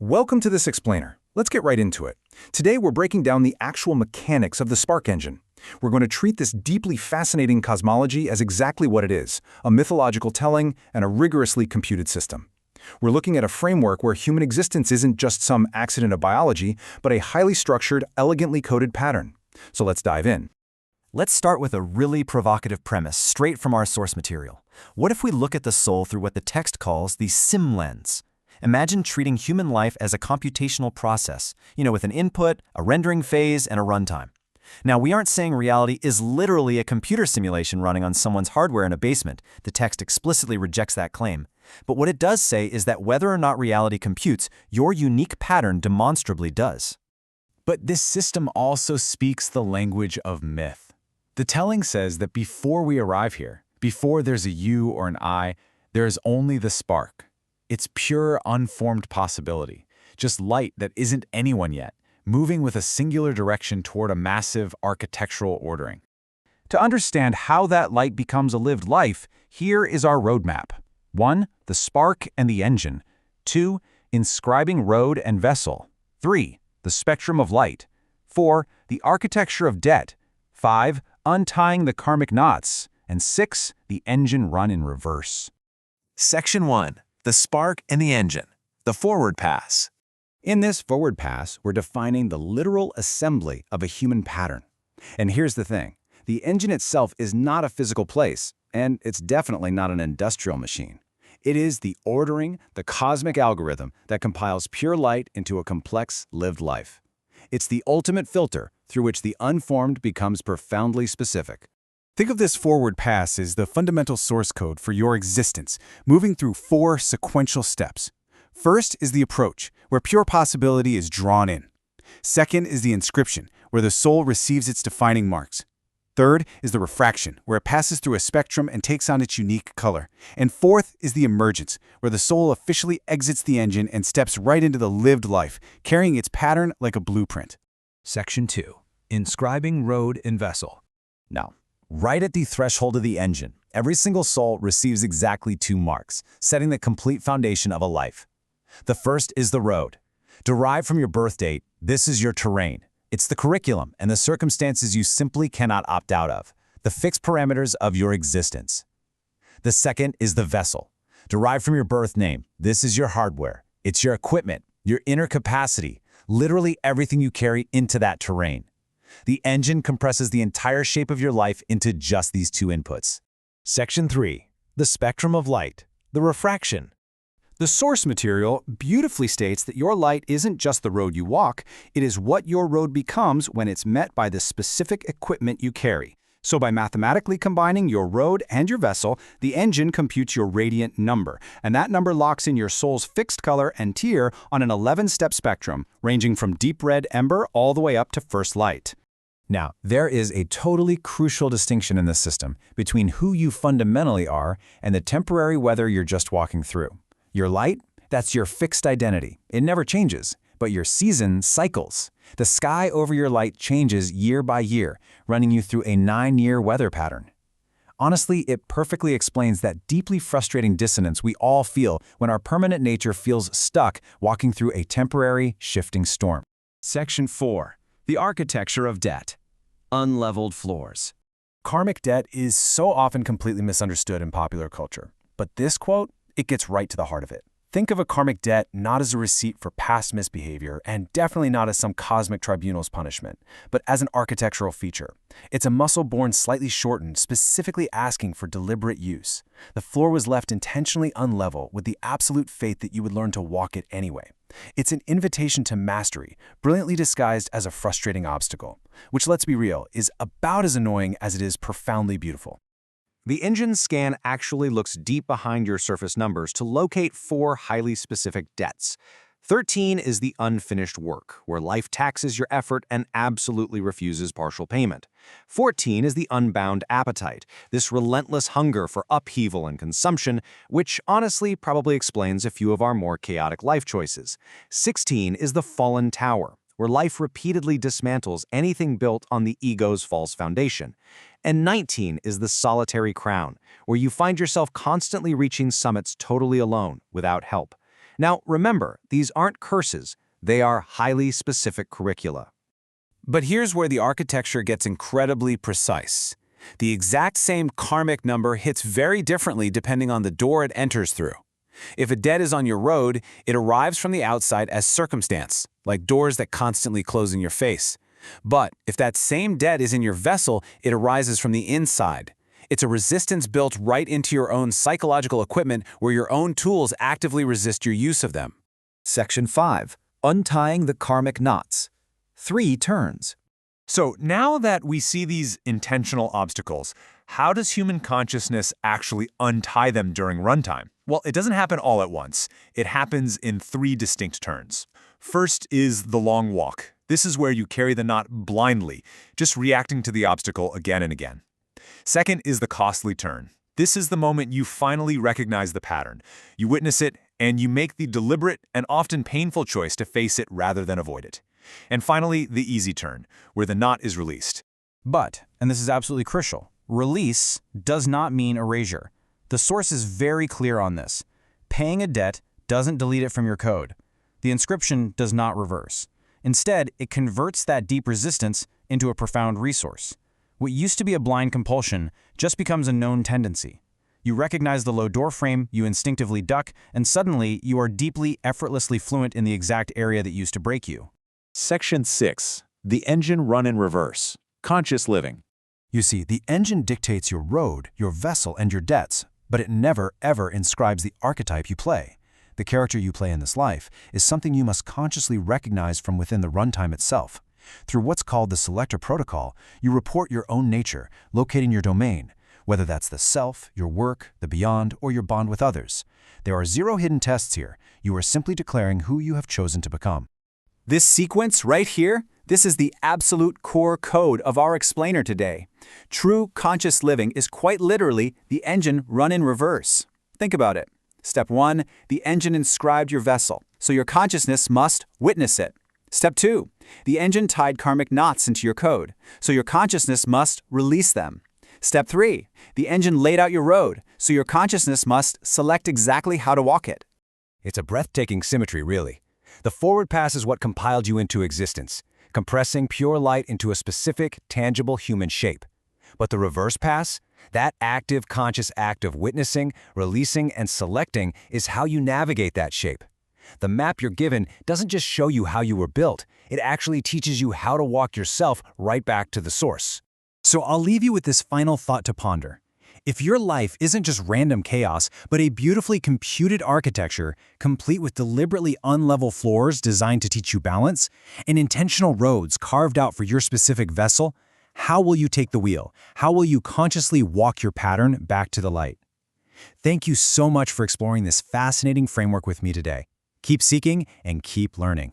Welcome to this explainer. Let's get right into it. Today we're breaking down the actual mechanics of the Spark engine. We're going to treat this deeply fascinating cosmology as exactly what it is, a mythological telling and a rigorously computed system. We're looking at a framework where human existence isn't just some accident of biology, but a highly structured, elegantly coded pattern. So let's dive in. Let's start with a really provocative premise straight from our source material. What if we look at the soul through what the text calls the sim lens? Imagine treating human life as a computational process, with an input, a rendering phase, and a runtime. Now, we aren't saying reality is literally a computer simulation running on someone's hardware in a basement. The text explicitly rejects that claim. But what it does say is that whether or not reality computes, your unique pattern demonstrably does. But this system also speaks the language of myth. The telling says that before we arrive here, before there's a you or an I, there is only the spark. It's pure, unformed possibility, just light that isn't anyone yet, moving with a singular direction toward a massive architectural ordering. To understand how that light becomes a lived life, here is our roadmap. 1. The spark and the engine. 2. Inscribing road and vessel. 3. The spectrum of light. 4. The architecture of debt. 5. Untying the karmic knots. And 6. The engine run in reverse. Section 1. The spark and the engine. The forward pass. In this forward pass, we're defining the literal assembly of a human pattern. And here's the thing. The engine itself is not a physical place, and it's definitely not an industrial machine. It is the ordering, the cosmic algorithm that compiles pure light into a complex, lived life. It's the ultimate filter through which the unformed becomes profoundly specific. Think of this forward pass as the fundamental source code for your existence, moving through 4 sequential steps. First is the approach, where pure possibility is drawn in. Second is the inscription, where the soul receives its defining marks. Third is the refraction, where it passes through a spectrum and takes on its unique color. And fourth is the emergence, where the soul officially exits the engine and steps right into the lived life, carrying its pattern like a blueprint. Section 2. Inscribing road and vessel. Now, right at the threshold of the engine, every single soul receives exactly 2 marks, setting the complete foundation of a life. The first is the road. Derived from your birth date, this is your terrain. It's the curriculum and the circumstances you simply cannot opt out of, the fixed parameters of your existence. The second is the vessel. Derived from your birth name, this is your hardware. It's your equipment, your inner capacity, literally everything you carry into that terrain. The engine compresses the entire shape of your life into just these 2 inputs. Section 3. The spectrum of light. The refraction. The source material beautifully states that your light isn't just the road you walk, it is what your road becomes when it's met by the specific equipment you carry. So by mathematically combining your road and your vessel, the engine computes your radiant number, and that number locks in your soul's fixed color and tier on an 11-step spectrum, ranging from deep red ember all the way up to first light. Now, there is a totally crucial distinction in this system between who you fundamentally are and the temporary weather you're just walking through. Your light, that's your fixed identity. It never changes, but your season cycles. The sky over your light changes year by year, running you through a 9-year weather pattern. Honestly, it perfectly explains that deeply frustrating dissonance we all feel when our permanent nature feels stuck walking through a temporary, shifting storm. Section 4. The architecture of debt. Unleveled floors. Karmic debt is so often completely misunderstood in popular culture. But this quote, it gets right to the heart of it. Think of a karmic debt not as a receipt for past misbehavior, and definitely not as some cosmic tribunal's punishment, but as an architectural feature. It's a muscle born slightly shortened, specifically asking for deliberate use. The floor was left intentionally unlevel with the absolute faith that you would learn to walk it anyway. It's an invitation to mastery, brilliantly disguised as a frustrating obstacle, which, let's be real, is about as annoying as it is profoundly beautiful. The engine scan actually looks deep behind your surface numbers to locate 4 highly specific debts. 13 is the unfinished work, where life taxes your effort and absolutely refuses partial payment. 14 is the unbound appetite, this relentless hunger for upheaval and consumption, which honestly probably explains a few of our more chaotic life choices. 16 is the fallen tower, where life repeatedly dismantles anything built on the ego's false foundation. And 19 is the solitary crown, where you find yourself constantly reaching summits totally alone, without help. Now, remember, these aren't curses. They are highly specific curricula. But here's where the architecture gets incredibly precise. The exact same karmic number hits very differently depending on the door it enters through. If a debt is on your road, it arrives from the outside as circumstance, like doors that constantly close in your face. But if that same debt is in your vessel, it arises from the inside. It's a resistance built right into your own psychological equipment where your own tools actively resist your use of them. Section 5. Untying the karmic knots. 3 turns. So now that we see these intentional obstacles, how does human consciousness actually untie them during runtime? Well, it doesn't happen all at once. It happens in 3 distinct turns. First is the long walk. This is where you carry the knot blindly, just reacting to the obstacle again and again. Second is the costly turn. This is the moment you finally recognize the pattern. You witness it, and you make the deliberate and often painful choice to face it rather than avoid it. And finally, the easy turn, where the knot is released. But, and this is absolutely crucial, release does not mean erasure. The source is very clear on this. Paying a debt doesn't delete it from your code. The inscription does not reverse. Instead, it converts that deep resistance into a profound resource. What used to be a blind compulsion just becomes a known tendency. You recognize the low door frame, you instinctively duck, and suddenly you are deeply, effortlessly fluent in the exact area that used to break you. Section 6. The engine run in reverse. Conscious living. You see, the engine dictates your road, your vessel, and your debts, but it never, ever inscribes the archetype you play. The character you play in this life is something you must consciously recognize from within the runtime itself. Through what's called the selector protocol, you report your own nature, locating your domain, whether that's the self, your work, the beyond, or your bond with others. There are 0 hidden tests here. You are simply declaring who you have chosen to become. This sequence right here, this is the absolute core code of our explainer today. True conscious living is quite literally the engine run in reverse. Think about it. Step 1, the engine inscribed your vessel, so your consciousness must witness it. Step 2, the engine tied karmic knots into your code, so your consciousness must release them. Step 3, the engine laid out your road, so your consciousness must select exactly how to walk it. It's a breathtaking symmetry, really. The forward pass is what compiled you into existence, compressing pure light into a specific, tangible human shape. But the reverse pass, that active, conscious act of witnessing, releasing, and selecting is how you navigate that shape. The map you're given doesn't just show you how you were built, it actually teaches you how to walk yourself right back to the source. So I'll leave you with this final thought to ponder. If your life isn't just random chaos, but a beautifully computed architecture, complete with deliberately unlevel floors designed to teach you balance, and intentional roads carved out for your specific vessel, how will you take the wheel? How will you consciously walk your pattern back to the light? Thank you so much for exploring this fascinating framework with me today. Keep seeking and keep learning.